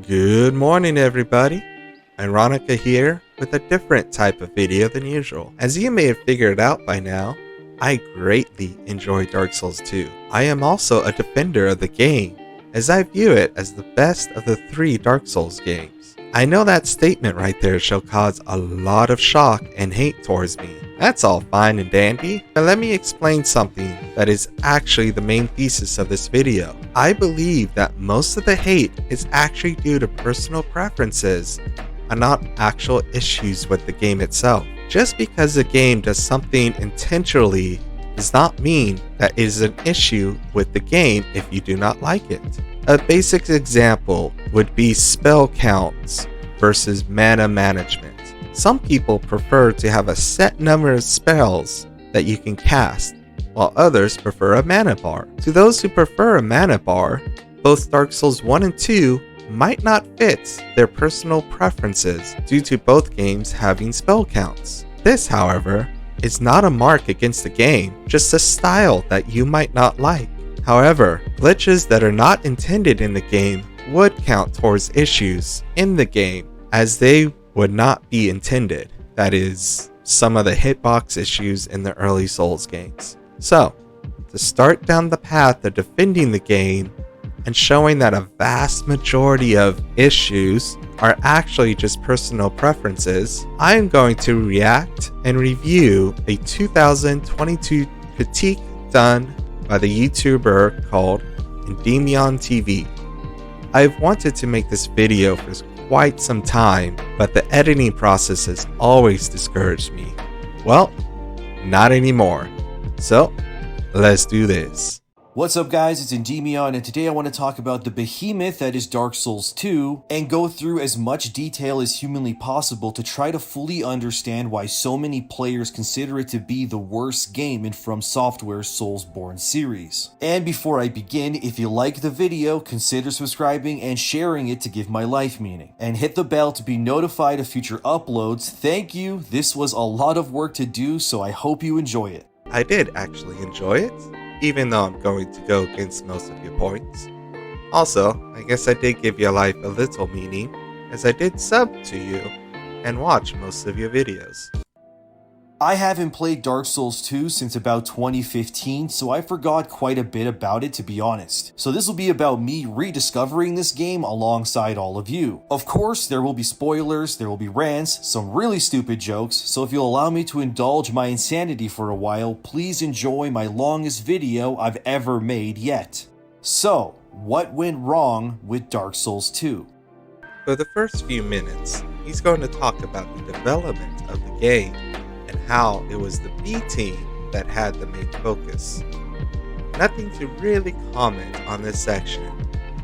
Good morning, everybody. Ironica here with a different type of video than usual. As you may have figured out by now, I greatly enjoy Dark Souls 2. I am also a defender of the game, as I view it as the best of the 3 Dark Souls games. I know that statement right there shall cause a lot of shock and hate towards me. That's all fine and dandy, but let me explain something that is actually the main thesis of this video. I believe that most of the hate is actually due to personal preferences and not actual issues with the game itself. Just because the game does something intentionally does not mean that it is an issue with the game if you do not like it. A basic example would be spell counts versus mana management. Some people prefer to have a set number of spells that you can cast, while others prefer a mana bar. To those who prefer a mana bar, both Dark Souls 1 and 2 might not fit their personal preferences due to both games having spell counts. This, however, is not a mark against the game, just a style that you might not like. However, glitches that are not intended in the game would count towards issues in the game, as they would not be intended. That is, some of the hitbox issues in the early Souls games. So, to start down the path of defending the game and showing that a vast majority of issues are actually just personal preferences, I am going to react and review a 2022 critique done by the YouTuber called Endymion TV. I've wanted to make this video for quite some time, but the editing process has always discouraged me. Well, not anymore. So, let's do this. What's up guys, it's Endymion, and today I want to talk about the behemoth that is Dark Souls 2 and go through as much detail as humanly possible to try to fully understand why so many players consider it to be the worst game in From Software's Soulsborne series. And before I begin, if you like the video, consider subscribing and sharing it to give my life meaning. And hit the bell to be notified of future uploads. Thank you, this was a lot of work to do, so I hope you enjoy it. I did actually enjoy it, even though I'm going to go against most of your points. Also, I guess I did give your life a little meaning, as I did sub to you and watch most of your videos. I haven't played Dark Souls 2 since about 2015, so I forgot quite a bit about it, to be honest. So this will be about me rediscovering this game alongside all of you. Of course, there will be spoilers, there will be rants, some really stupid jokes, so if you'll allow me to indulge my insanity for a while, please enjoy my longest video I've ever made yet. So, what went wrong with Dark Souls 2? For the first few minutes, he's going to talk about the development of the game and how it was the B team that had the main focus. Nothing to really comment on this section,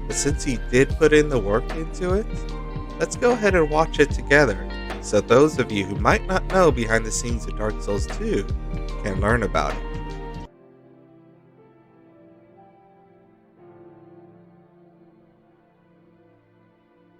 but since he did put in the work into it, let's go ahead and watch it together, so those of you who might not know behind the scenes of Dark Souls 2 can learn about it.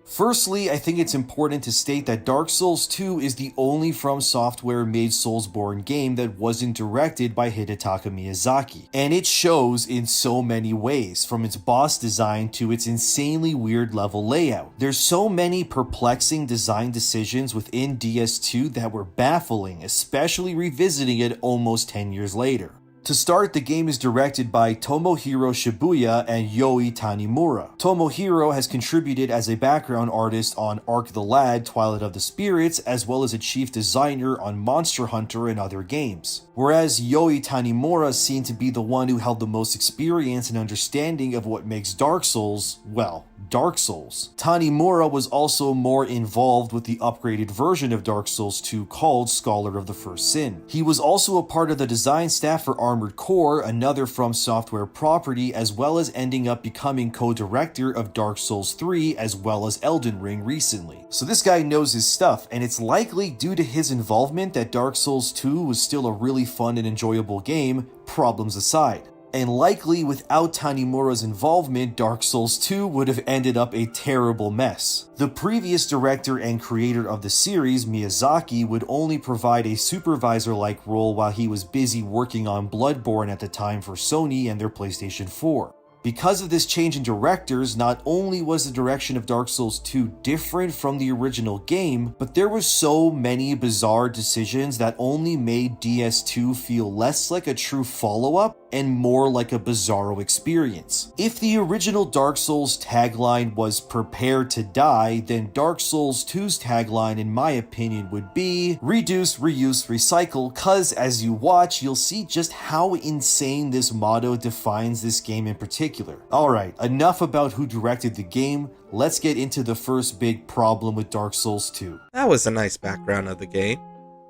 Firstly, I think it's important to state that Dark Souls 2 is the only From Software made Soulsborne game that wasn't directed by Hidetaka Miyazaki. And it shows in so many ways, from its boss design to its insanely weird level layout. There's so many perplexing design decisions within DS2 that were baffling, especially revisiting it almost 10 years later. To start, the game is directed by Tomohiro Shibuya and Yoi Tanimura. Tomohiro has contributed as a background artist on Ark the Lad, Twilight of the Spirits, as well as a chief designer on Monster Hunter and other games. Whereas Yoi Tanimura seemed to be the one who held the most experience and understanding of what makes Dark Souls, well, Dark Souls. Tanimura was also more involved with the upgraded version of Dark Souls 2 called Scholar of the First Sin. He was also a part of the design staff for Armored Core, another From Software property, as well as ending up becoming co-director of Dark Souls 3 as well as Elden Ring recently. So this guy knows his stuff, and it's likely due to his involvement that Dark Souls 2 was still a really fun and enjoyable game, problems aside. And likely without Tanimura's involvement, Dark Souls 2 would have ended up a terrible mess. The previous director and creator of the series, Miyazaki, would only provide a supervisor-like role while he was busy working on Bloodborne at the time for Sony and their PlayStation 4. Because of this change in directors, not only was the direction of Dark Souls 2 different from the original game, but there were so many bizarre decisions that only made DS2 feel less like a true follow-up and more like a bizarro experience. If the original Dark Souls tagline was "Prepare to Die," then Dark Souls 2's tagline, in my opinion, would be "Reduce, Reuse, Recycle," cause as you watch, you'll see just how insane this motto defines this game in particular. Alright, enough about who directed the game, let's get into the first big problem with Dark Souls 2. That was a nice background of the game,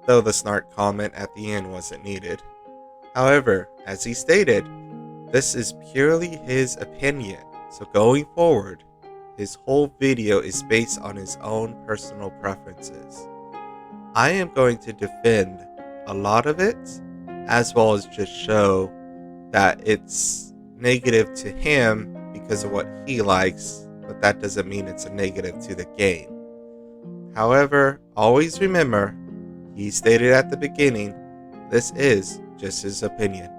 though the snark comment at the end wasn't needed. However, as he stated, this is purely his opinion, so going forward, his whole video is based on his own personal preferences. I am going to defend a lot of it, as well as just show that it's negative to him because of what he likes, but that doesn't mean it's a negative to the game. However, always remember, he stated at the beginning, this is just his opinion.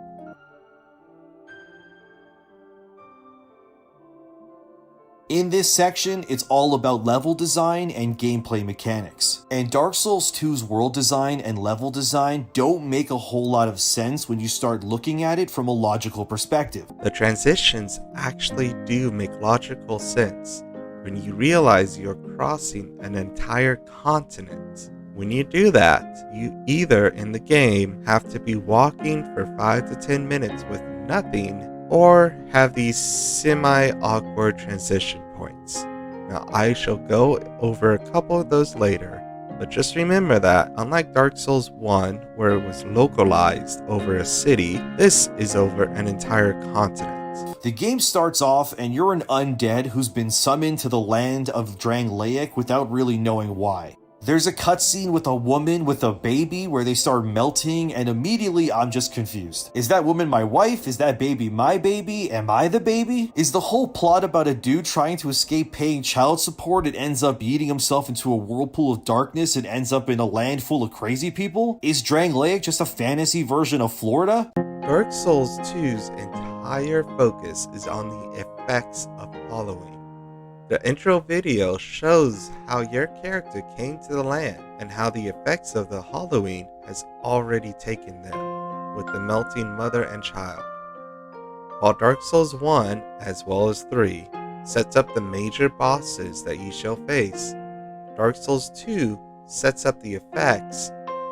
In this section, it's all about level design and gameplay mechanics. And Dark Souls 2's world design and level design don't make a whole lot of sense when you start looking at it from a logical perspective. The transitions actually do make logical sense when you realize you're crossing an entire continent. When you do that, you either in the game have to be walking for 5 to 10 minutes with nothing, or have these semi-awkward transition points. Now I shall go over a couple of those later, but just remember that unlike Dark Souls 1, where it was localized over a city, this is over an entire continent. The game starts off and you're an undead who's been summoned to the land of Drangleic without really knowing why. There's a cutscene with a woman with a baby where they start melting, and immediately I'm just confused. Is that woman my wife? Is that baby my baby? Am I the baby? Is the whole plot about a dude trying to escape paying child support and ends up eating himself into a whirlpool of darkness and ends up in a land full of crazy people? Is Drangleic just a fantasy version of Florida? Dark Souls 2's entire focus is on the effects of Halloween. The intro video shows how your character came to the land and how the effects of the Halloween has already taken them, with the melting mother and child. While Dark Souls 1, as well as 3, sets up the major bosses that you shall face, Dark Souls 2 sets up the effects,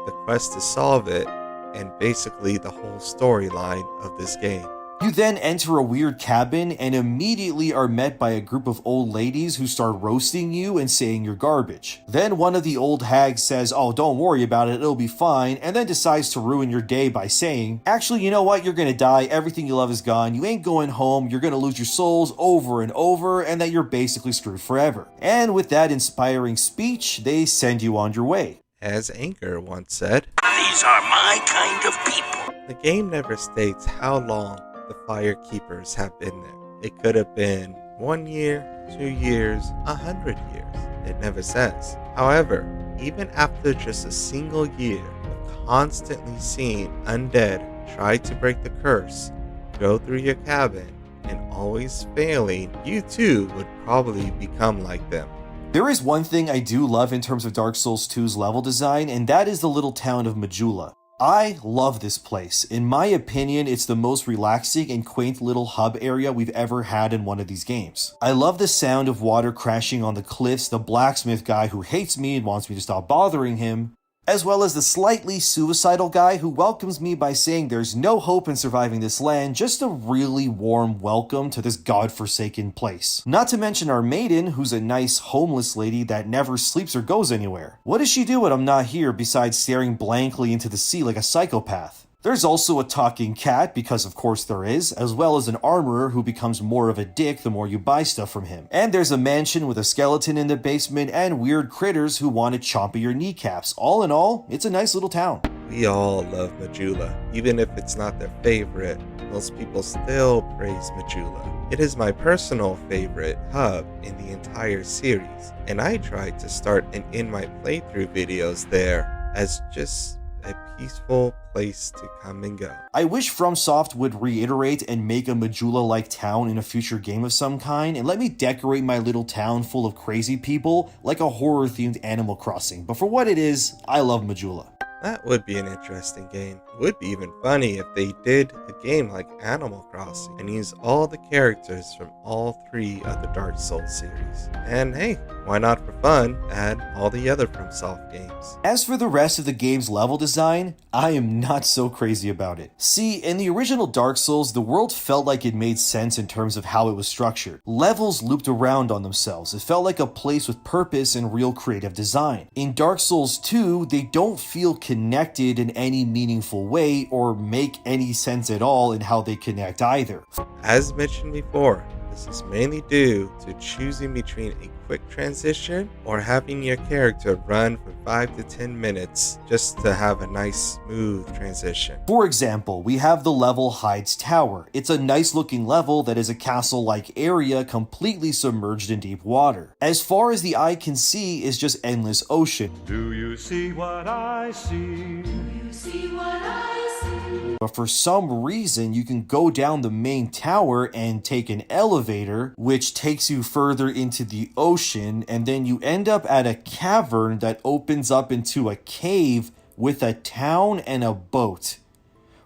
the quest to solve it, and basically the whole storyline of this game. You then enter a weird cabin and immediately are met by a group of old ladies who start roasting you and saying you're garbage. Then one of the old hags says, "Oh, don't worry about it, it'll be fine," and then decides to ruin your day by saying, "Actually, you know what, you're gonna die, everything you love is gone, you ain't going home, you're gonna lose your souls over and over, and that you're basically screwed forever." And with that inspiring speech, they send you on your way. As Anchor once said, "These are my kind of people." the game never states how long the Fire Keepers have been there. It could have been 1 year, 2 years, 100 years. It never says. However, even after just a single year of constantly seeing undead try to break the curse, go through your cabin, and always failing, you too would probably become like them. There is one thing I do love in terms of Dark Souls 2's level design, and that is the little town of Majula. I love this place. In my opinion, it's the most relaxing and quaint little hub area we've ever had in one of these games. I love the sound of water crashing on the cliffs, the blacksmith guy who hates me and wants me to stop bothering him, as well as the slightly suicidal guy who welcomes me by saying there's no hope in surviving this land, just a really warm welcome to this godforsaken place. Not to mention our maiden, who's a nice homeless lady that never sleeps or goes anywhere. What does she do when I'm not here besides staring blankly into the sea like a psychopath? There's also a talking cat, because of course there is, as well as an armorer who becomes more of a dick the more you buy stuff from him. And there's a mansion with a skeleton in the basement and weird critters who want to chomp at your kneecaps. All in all, it's a nice little town. We all love Majula. Even if it's not their favorite, most people still praise Majula. It is my personal favorite hub in the entire series, and I tried to start and end my playthrough videos there as just a peaceful place to come and go. I wish FromSoft would reiterate and make a Majula-like town in a future game of some kind, and let me decorate my little town full of crazy people like a horror-themed Animal Crossing. But for what it is, I love Majula. That would be an interesting game. It would be even funny if they did a game like Animal Crossing and use all the characters from all 3 of the Dark Souls series. And hey, why not for fun, add all the other FromSoft games. As for the rest of the game's level design, I am not so crazy about it. See, in the original Dark Souls, the world felt like it made sense in terms of how it was structured. Levels looped around on themselves. It felt like a place with purpose and real creative design. In Dark Souls 2, they don't feel connected in any meaningful way or make any sense at all in how they connect either. As mentioned before, this is mainly due to choosing between a quick transition or having your character run for 5 to 10 minutes just to have a nice smooth transition. For example, we have the level Hyde's Tower. It's a nice looking level that is a castle-like area completely submerged in deep water. As far as the eye can see is just endless ocean. Do you see what I see? Do you see what I see? But for some reason, you can go down the main tower and take an elevator, which takes you further into the ocean, and then you end up at a cavern that opens up into a cave with a town and a boat.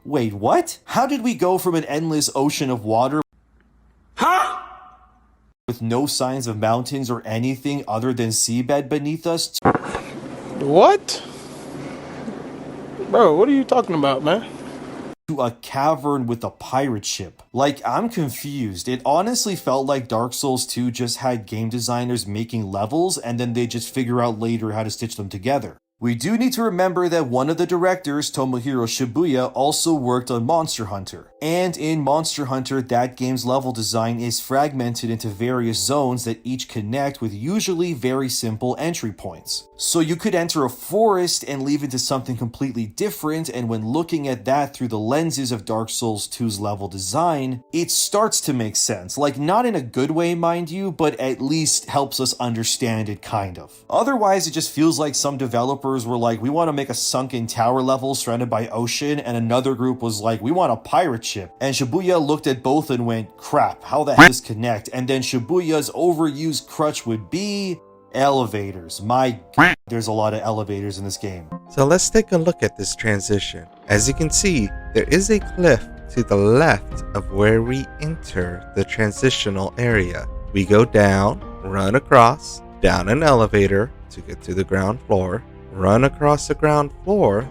Wait, what? How did we go from an endless ocean of water with no signs of mountains or anything other than seabed beneath us What? Bro, what are you talking about, man? to a cavern with a pirate ship? Like, I'm confused. It honestly felt like Dark Souls 2 just had game designers making levels and then they just figure out later how to stitch them together. We do need to remember that one of the directors, Tomohiro Shibuya, also worked on Monster Hunter. And in Monster Hunter, that game's level design is fragmented into various zones that each connect with usually very simple entry points. So you could enter a forest and leave into something completely different, and when looking at that through the lenses of Dark Souls 2's level design, it starts to make sense. Like, not in a good way, mind you, but at least helps us understand it kind of. Otherwise, it just feels like some developers were like, we want to make a sunken tower level surrounded by ocean, and another group was like, we want a pirate ship. And Shibuya looked at both and went, crap, how the hell does this connect? And then Shibuya's overused crutch would be elevators. My God, there's a lot of elevators in this game. So let's take a look at this transition. As you can see, there is a cliff to the left of where we enter the transitional area. We go down, run across, down an elevator to get to the ground floor, run across the ground floor,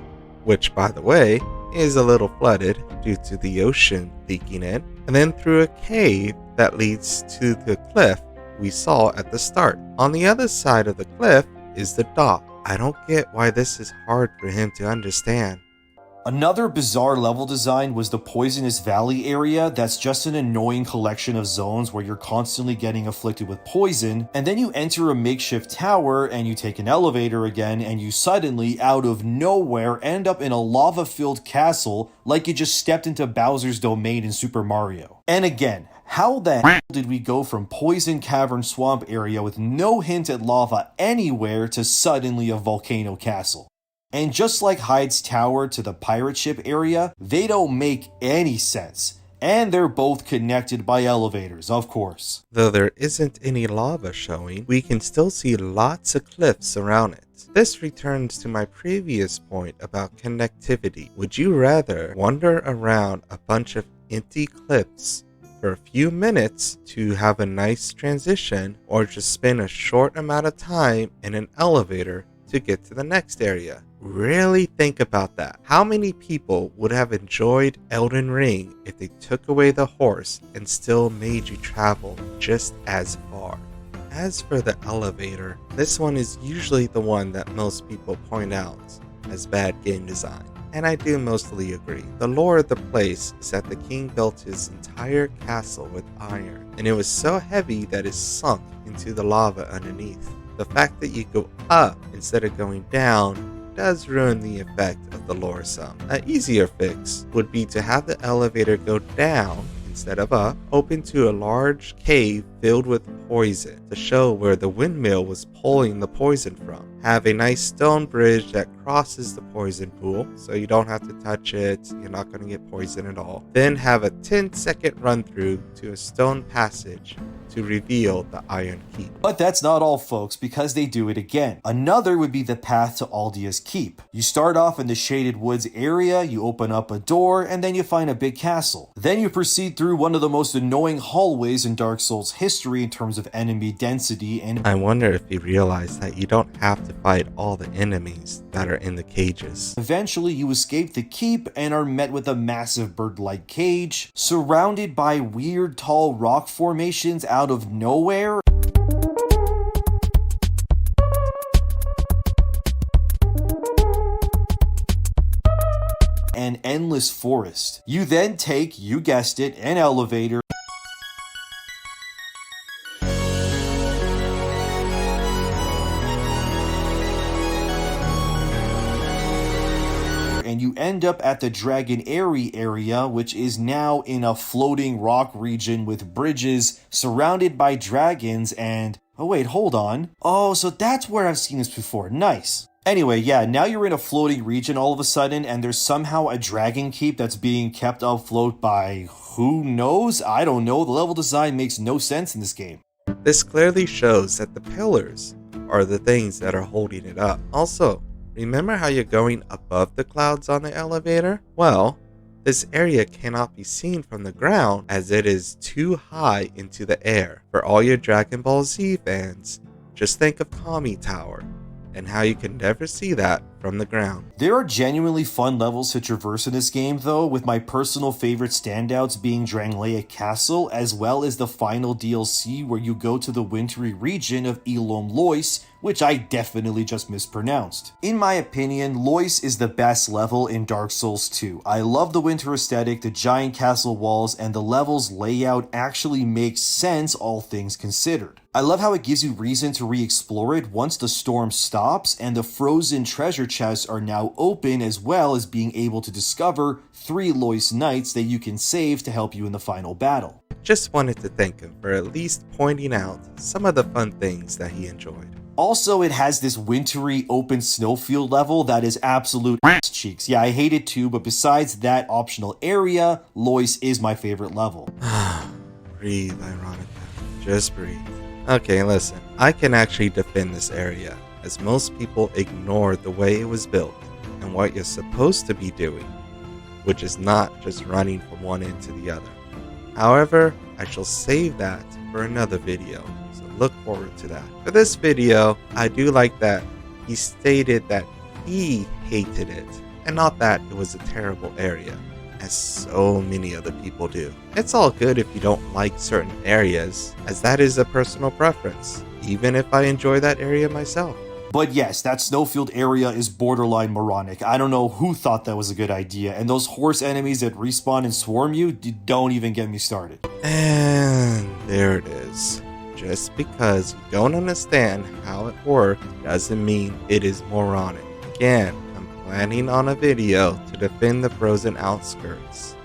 which by the way is a little flooded due to the ocean leaking in, and then through a cave that leads to the cliff we saw at the start. On the other side of the cliff is the dock. I don't get why this is hard for him to understand. Another bizarre level design was the Poisonous Valley area. That's just an annoying collection of zones where you're constantly getting afflicted with poison, and then you enter a makeshift tower and you take an elevator again, and you suddenly, out of nowhere, end up in a lava-filled castle like you just stepped into Bowser's domain in Super Mario. And again, how the hell did we go from Poison Cavern Swamp area with no hint at lava anywhere to suddenly a volcano castle? And just like Hyde's Tower to the pirate ship area, they don't make any sense. And they're both connected by elevators, of course. Though there isn't any lava showing, we can still see lots of cliffs around it. This returns to my previous point about connectivity. Would you rather wander around a bunch of empty cliffs for a few minutes to have a nice transition, or just spend a short amount of time in an elevator to get to the next area? Really think about that. How many people would have enjoyed Elden Ring if they took away the horse and still made you travel just as far? As for the elevator, this one is usually the one that most people point out as bad game design. And I do mostly agree. The lore of the place is that the king built his entire castle with iron, and it was so heavy that it sunk into the lava underneath. The fact that you go up instead of going down does ruin the effect of the lore some. An easier fix would be to have the elevator go down instead of up, open to a large cave filled with poison to show where the windmill was pulling the poison from. Have a nice stone bridge that crosses the poison pool, so you don't have to touch it, you're not going to get poison at all. Then have a 10-second run through to a stone passage to reveal the Iron Keep. But that's not all, folks, because they do it again. Another would be the path to Aldia's Keep. You start off in the Shaded Woods area, you open up a door, and then you find a big castle. Then you proceed through one of the most annoying hallways in Dark Souls history in terms of enemy density, and I wonder if you realize that you don't have to fight all the enemies that are in the cages. eventually you escape the keep and are met with a massive bird-like cage, surrounded by weird tall rock formations out of nowhere. An endless forest. You then take, you guessed it, an elevator and you end up at the Dragon Airy area, which is now in a floating rock region with bridges surrounded by dragons and... oh wait, hold on. Oh, so that's where I've seen this before. Nice. Anyway, yeah, now you're in a floating region all of a sudden, and there's somehow a dragon keep that's being kept afloat by who knows? I don't know. The level design makes no sense in this game. This clearly shows that the pillars are the things that are holding it up. Also, remember how you're going above the clouds on the elevator? Well, this area cannot be seen from the ground as it is too high into the air. For all your Dragon Ball Z fans, just think of Kami Tower and how you can never see that from the ground. There are genuinely fun levels to traverse in this game though, with my personal favorite standouts being Drangleic Castle, as well as the final DLC where you go to the wintry region of Elom Lois, which I definitely just mispronounced. In my opinion, Lois is the best level in Dark Souls 2. I love the winter aesthetic, the giant castle walls, and the level's layout actually makes sense all things considered. I love how it gives you reason to re-explore it once the storm stops, and the frozen treasure chests are now open, as well as being able to discover 3 Lois Knights that you can save to help you in the final battle. Just wanted to thank him for at least pointing out some of the fun things that he enjoyed. Also, it has this wintry open snowfield level that is absolute ass cheeks. Yeah, I hate it too, but besides that optional area, Lois is my favorite level. Breathe, Ironica. Just breathe. Okay, listen. I can actually defend this area, as most people ignore the way it was built and what you're supposed to be doing, which is not just running from one end to the other. However, I shall save that for another video, so look forward to that. For this video, I do like that he stated that he hated it, and not that it was a terrible area, as so many other people do. It's all good if you don't like certain areas, as that is a personal preference, even if I enjoy that area myself. But yes, that snowfield area is borderline moronic. I don't know who thought that was a good idea, and those horse enemies that respawn and swarm you, don't even get me started. And there it is. Just because you don't understand how it works doesn't mean it is moronic. Again, I'm planning on a video to defend the frozen outskirts,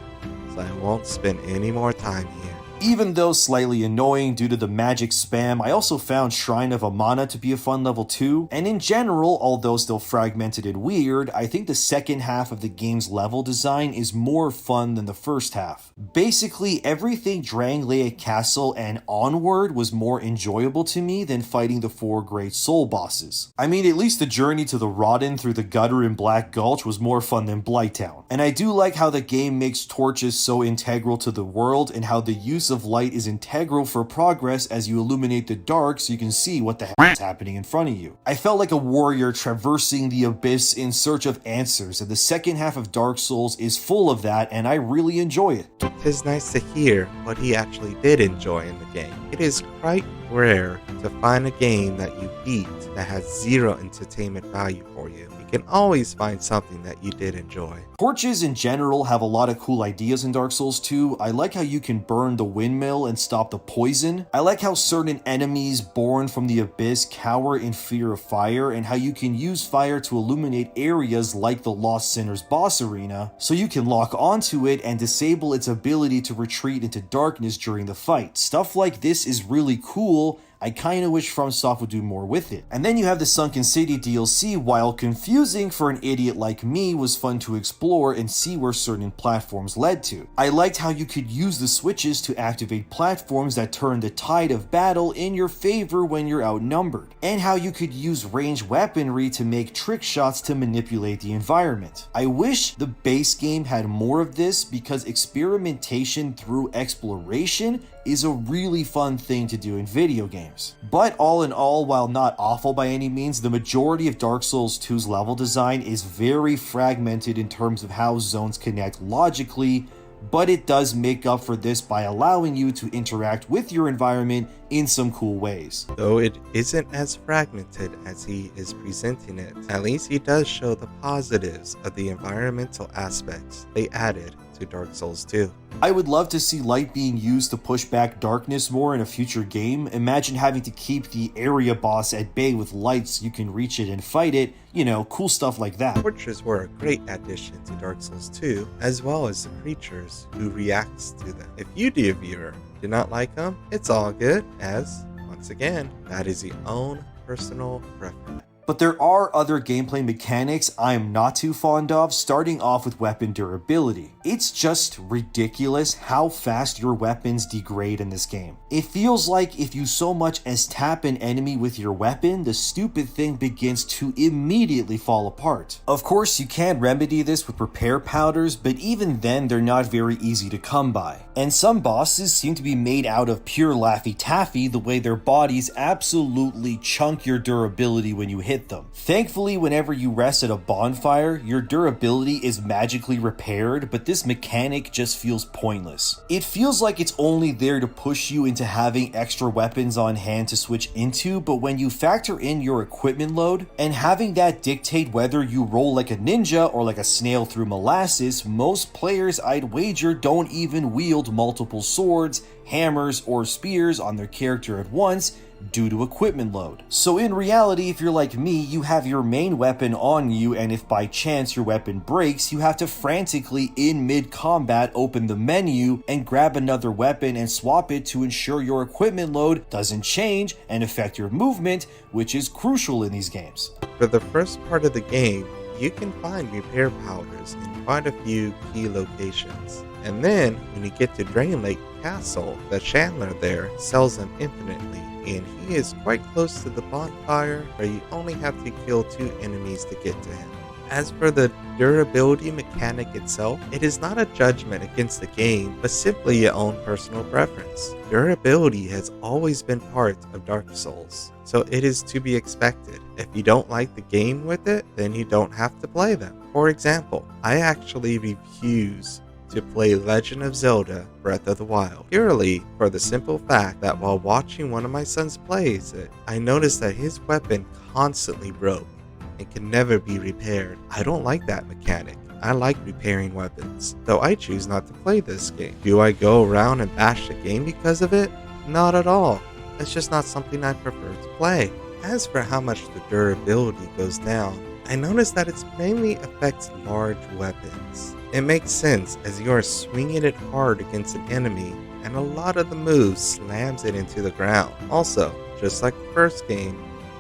so I won't spend any more time here. Even though slightly annoying due to the magic spam, I also found Shrine of Amana to be a fun level too, and in general, although still fragmented and weird, I think the second half of the game's level design is more fun than the first half. Basically, everything Drangleic Castle and onward was more enjoyable to me than fighting the 4 great soul bosses. I mean, at least the journey to the Rodden through the gutter in Black Gulch was more fun than Blighttown. And I do like how the game makes torches so integral to the world, and how the use of light is integral for progress as you illuminate the dark so you can see what the heck is happening in front of you. I felt like a warrior traversing the abyss in search of answers, and the second half of Dark Souls is full of that, and I really enjoy it. It is nice to hear what he actually did enjoy in the game. It is quite rare to find a game that you beat that has zero entertainment value for you, you can always find something that you did enjoy. Torches in general have a lot of cool ideas in Dark Souls 2. I like how you can burn the windmill and stop the poison. I like how certain enemies born from the abyss cower in fear of fire, and how you can use fire to illuminate areas like the Lost Sinners boss arena, so you can lock onto it and disable its ability to retreat into darkness during the fight. Stuff like this is really cool. I kinda wish FromSoft would do more with it. And then you have the Sunken City DLC. While confusing for an idiot like me, was fun to explore and see where certain platforms led to. I liked how you could use the switches to activate platforms that turn the tide of battle in your favor when you're outnumbered, and how you could use ranged weaponry to make trick shots to manipulate the environment. I wish the base game had more of this, because experimentation through exploration is a really fun thing to do in video games. But all in all, while not awful by any means, the majority of Dark Souls 2's level design is very fragmented in terms of how zones connect logically, but it does make up for this by allowing you to interact with your environment in some cool ways. Though it isn't as fragmented as he is presenting it, at least he does show the positives of the environmental aspects they added to Dark Souls 2. I would love to see light being used to push back darkness more in a future game. Imagine having to keep the area boss at bay with lights so you can reach it and fight it. You know, cool stuff like that. Torches were a great addition to Dark Souls 2, as well as the creatures who reacts to them. If you, dear viewer, do not like them, it's all good, as, once again, that is your own personal preference. But there are other gameplay mechanics I am not too fond of, starting off with weapon durability. It's just ridiculous how fast your weapons degrade in this game. It feels like if you so much as tap an enemy with your weapon, the stupid thing begins to immediately fall apart. Of course, you can remedy this with repair powders, but even then they're not very easy to come by. And some bosses seem to be made out of pure Laffy Taffy, the way their bodies absolutely chunk your durability when you hit them. Thankfully, whenever you rest at a bonfire, your durability is magically repaired, but this mechanic just feels pointless. It feels like it's only there to push you into having extra weapons on hand to switch into, but when you factor in your equipment load, and having that dictate whether you roll like a ninja or like a snail through molasses, most players, I'd wager, don't even wield multiple swords, hammers, or spears on their character at once, due to equipment load. So in reality, if you're like me, you have your main weapon on you, and if by chance your weapon breaks, you have to frantically in mid-combat open the menu and grab another weapon and swap it to ensure your equipment load doesn't change and affect your movement, which is crucial in these games. For the first part of the game, you can find repair powders in quite a few key locations. And then, when you get to Drain Lake Castle, the Chandler there sells them infinitely, and he is quite close to the bonfire where you only have to kill 2 enemies to get to him. As for the durability mechanic itself, it is not a judgment against the game, but simply your own personal preference. Durability has always been part of Dark Souls, so it is to be expected. If you don't like the game with it, then you don't have to play them. For example, I actually refuse to play Legend of Zelda Breath of the Wild, purely for the simple fact that while watching one of my sons plays it, I noticed that his weapon constantly broke and can never be repaired. I don't like that mechanic. I like repairing weapons, though I choose not to play this game. Do I go around and bash the game because of it? Not at all. It's just not something I prefer to play. As for how much the durability goes down, I noticed that it mainly affects large weapons. It makes sense as you are swinging it hard against an enemy and a lot of the moves slams it into the ground. Also, just like the first game,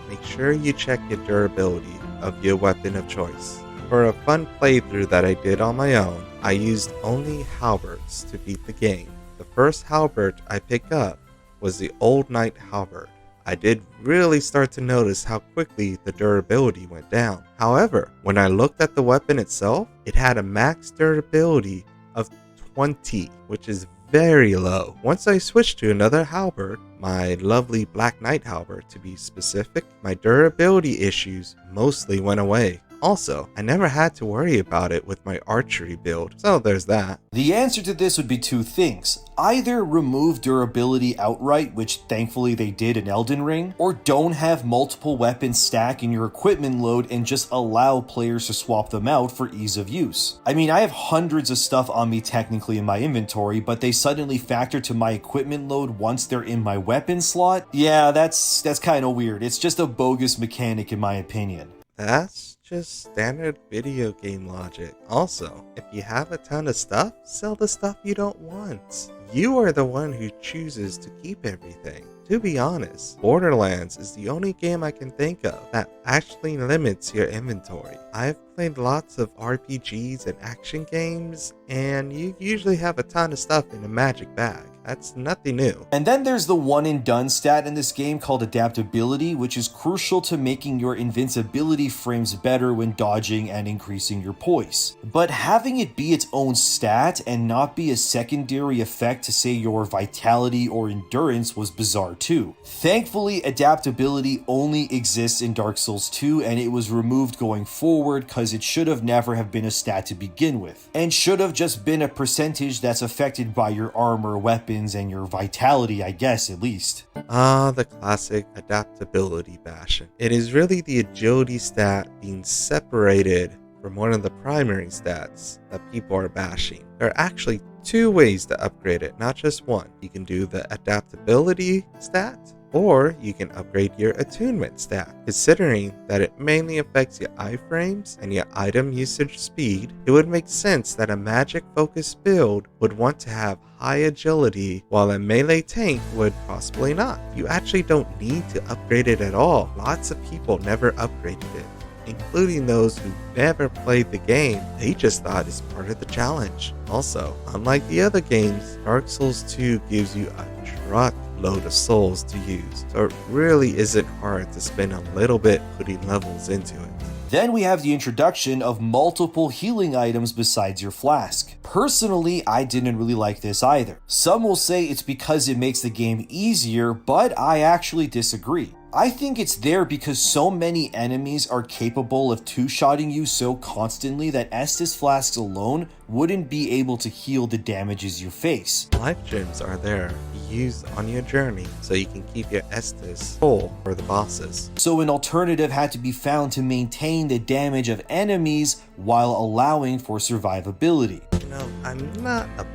make sure you check your durability of your weapon of choice. For a fun playthrough that I did on my own, I used only halberds to beat the game. The first halberd I picked up was the Old Knight halberd. I did really start to notice how quickly the durability went down. However, when I looked at the weapon itself, it had a max durability of 20, which is very low. Once I switched to another halberd, my lovely Black Knight halberd to be specific, my durability issues mostly went away. Also, I never had to worry about it with my archery build, so there's that. The answer to this would be two things. Either remove durability outright, which thankfully they did in Elden Ring, or don't have multiple weapons stack in your equipment load and just allow players to swap them out for ease of use. I mean, I have hundreds of stuff on me technically in my inventory, but they suddenly factor to my equipment load once they're in my weapon slot? Yeah, that's kind of weird. It's just a bogus mechanic in my opinion. That's just standard video game logic. Also, if you have a ton of stuff, sell the stuff you don't want. You are the one who chooses to keep everything. To be honest, Borderlands is the only game I can think of that actually limits your inventory. I've played lots of RPGs and action games, and you usually have a ton of stuff in a magic bag. That's nothing new. And then there's the one and done stat in this game called adaptability, which is crucial to making your invincibility frames better when dodging and increasing your poise. But having it be its own stat and not be a secondary effect to say your vitality or endurance was bizarre too. Thankfully, adaptability only exists in Dark Souls 2 and it was removed going forward because it should have never have been a stat to begin with, and should have just been a percentage that's affected by your armor, weapons, and your vitality, I guess, at least. The classic adaptability bashing. It is really the agility stat being separated from one of the primary stats that people are bashing. There are actually two ways to upgrade it, not just one. You can do the adaptability stat, or you can upgrade your attunement stat. Considering that it mainly affects your iframes and your item usage speed, it would make sense that a magic focused build would want to have high agility, while a melee tank would possibly not. You actually don't need to upgrade it at all. Lots of people never upgraded it, including those who never played the game. They just thought it's part of the challenge. Also, unlike the other games, Dark Souls 2 gives you a truckload of souls to use, so it really isn't hard to spend a little bit putting levels into it. Then we have the introduction of multiple healing items besides your flask. Personally, I didn't really like this either. Some will say it's because it makes the game easier, but I actually disagree. I think it's there because so many enemies are capable of two-shotting you so constantly that Estus flasks alone wouldn't be able to heal the damages you face. Life gems are there to use on your journey so you can keep your Estus full for the bosses. So an alternative had to be found to maintain the damage of enemies while allowing for survivability. You know, I'm not a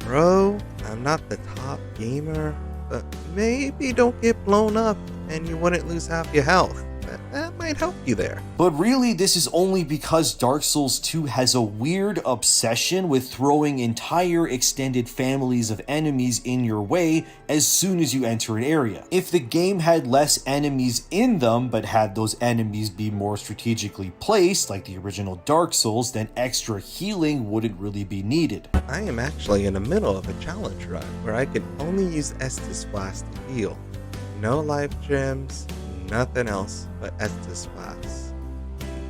pro, I'm not the top gamer, but maybe don't get blown up and you wouldn't lose half your health. That might help you there. But really, this is only because Dark Souls 2 has a weird obsession with throwing entire extended families of enemies in your way as soon as you enter an area. If the game had less enemies in them, but had those enemies be more strategically placed, like the original Dark Souls, then extra healing wouldn't really be needed. I am actually in the middle of a challenge run where I can only use Estus Flask to heal. No life gems, nothing else but Estus Flasks.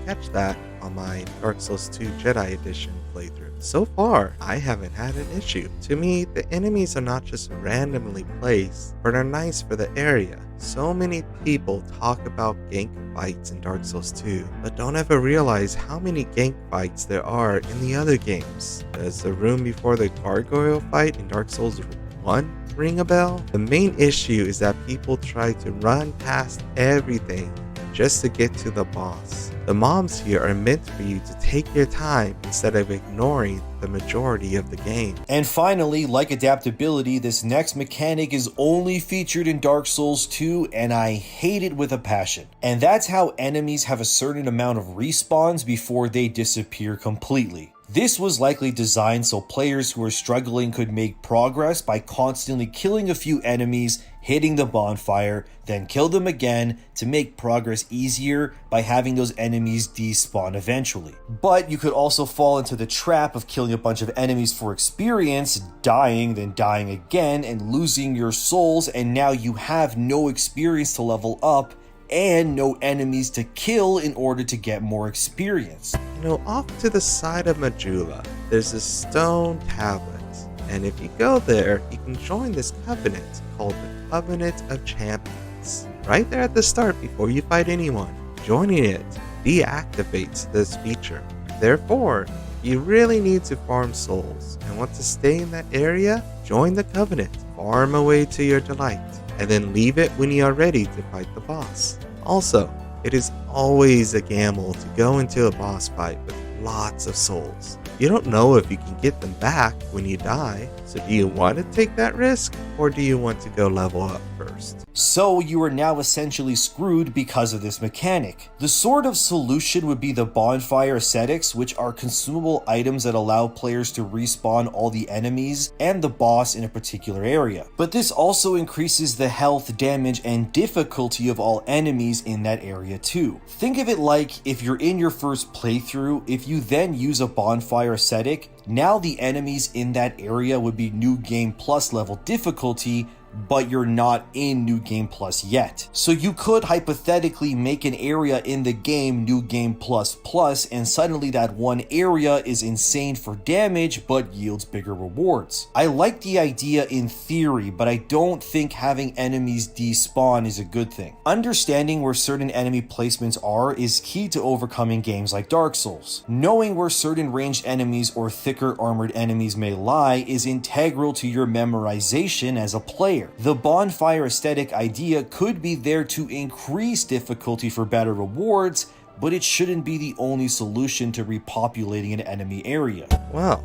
Catch that on my Dark Souls 2 Jedi Edition playthrough. So far, I haven't had an issue. To me, the enemies are not just randomly placed, but are nice for the area. So many people talk about gank fights in Dark Souls 2, but don't ever realize how many gank fights there are in the other games. Does the room before the gargoyle fight in Dark Souls 1 ring a bell? The main issue is that people try to run past everything just to get to the boss. The mobs here are meant for you to take your time instead of ignoring the majority of the game. And finally, like adaptability, this next mechanic is only featured in Dark Souls 2 and I hate it with a passion. And that's how enemies have a certain amount of respawns before they disappear completely. This was likely designed so players who are struggling could make progress by constantly killing a few enemies, hitting the bonfire, then kill them again to make progress easier by having those enemies despawn eventually. But you could also fall into the trap of killing a bunch of enemies for experience, dying, then dying again, and losing your souls, and now you have no experience to level up and no enemies to kill in order to get more experience. You know, off to the side of Majula, there's a stone tablet, and if you go there, you can join this covenant called the Covenant of Champions. Right there at the start before you fight anyone. Joining it deactivates this feature. Therefore, if you really need to farm souls and want to stay in that area, join the Covenant, farm away to your delight, and then leave it when you are ready to fight the boss. Also, it is always a gamble to go into a boss fight with lots of souls. You don't know if you can get them back when you die, so do you want to take that risk, or do you want to go level up first? So you are now essentially screwed because of this mechanic. The sort of solution would be the bonfire ascetics, which are consumable items that allow players to respawn all the enemies and the boss in a particular area. But this also increases the health, damage, and difficulty of all enemies in that area too. Think of it like if you're in your first playthrough, if you then use a bonfire ascetic, now the enemies in that area would be New Game Plus level difficulty, but you're not in New Game Plus yet. So you could hypothetically make an area in the game New Game Plus Plus, and suddenly that one area is insane for damage but yields bigger rewards. I like the idea in theory, but I don't think having enemies despawn is a good thing. Understanding where certain enemy placements are is key to overcoming games like Dark Souls. Knowing where certain ranged enemies or thicker armored enemies may lie is integral to your memorization as a player. The bonfire aesthetic idea could be there to increase difficulty for better rewards, but it shouldn't be the only solution to repopulating an enemy area. Well,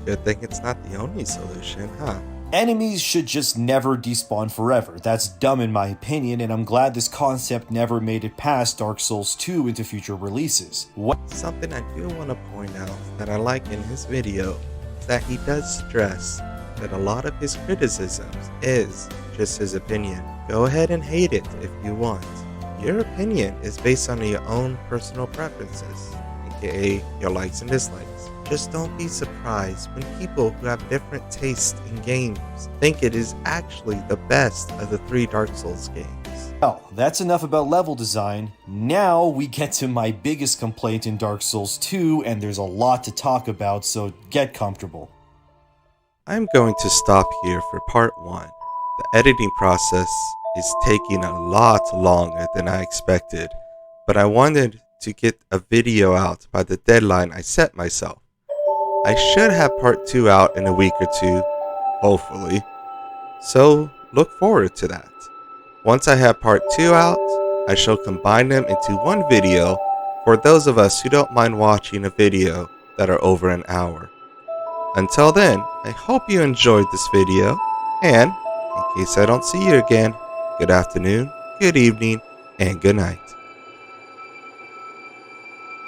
good thing it's not the only solution, huh? Enemies should just never despawn forever. That's dumb in my opinion, and I'm glad this concept never made it past Dark Souls 2 into future releases. Something I do want to point out that I like in his video is that he does stress that a lot of his criticisms is just his opinion. Go ahead and hate it if you want. Your opinion is based on your own personal preferences, aka your likes and dislikes. Just don't be surprised when people who have different tastes in games think it is actually the best of the 3 Dark Souls games. Well, that's enough about level design. Now we get to my biggest complaint in Dark Souls 2, and there's a lot to talk about, so get comfortable. I'm going to stop here for part 1. The editing process is taking a lot longer than I expected, but I wanted to get a video out by the deadline I set myself. I should have part 2 out in a week or 2, hopefully, so look forward to that. Once I have part 2 out, I shall combine them into one video for those of us who don't mind watching a video that are over an hour. Until then, I hope you enjoyed this video, and in case I don't see you again, good afternoon, good evening, and good night.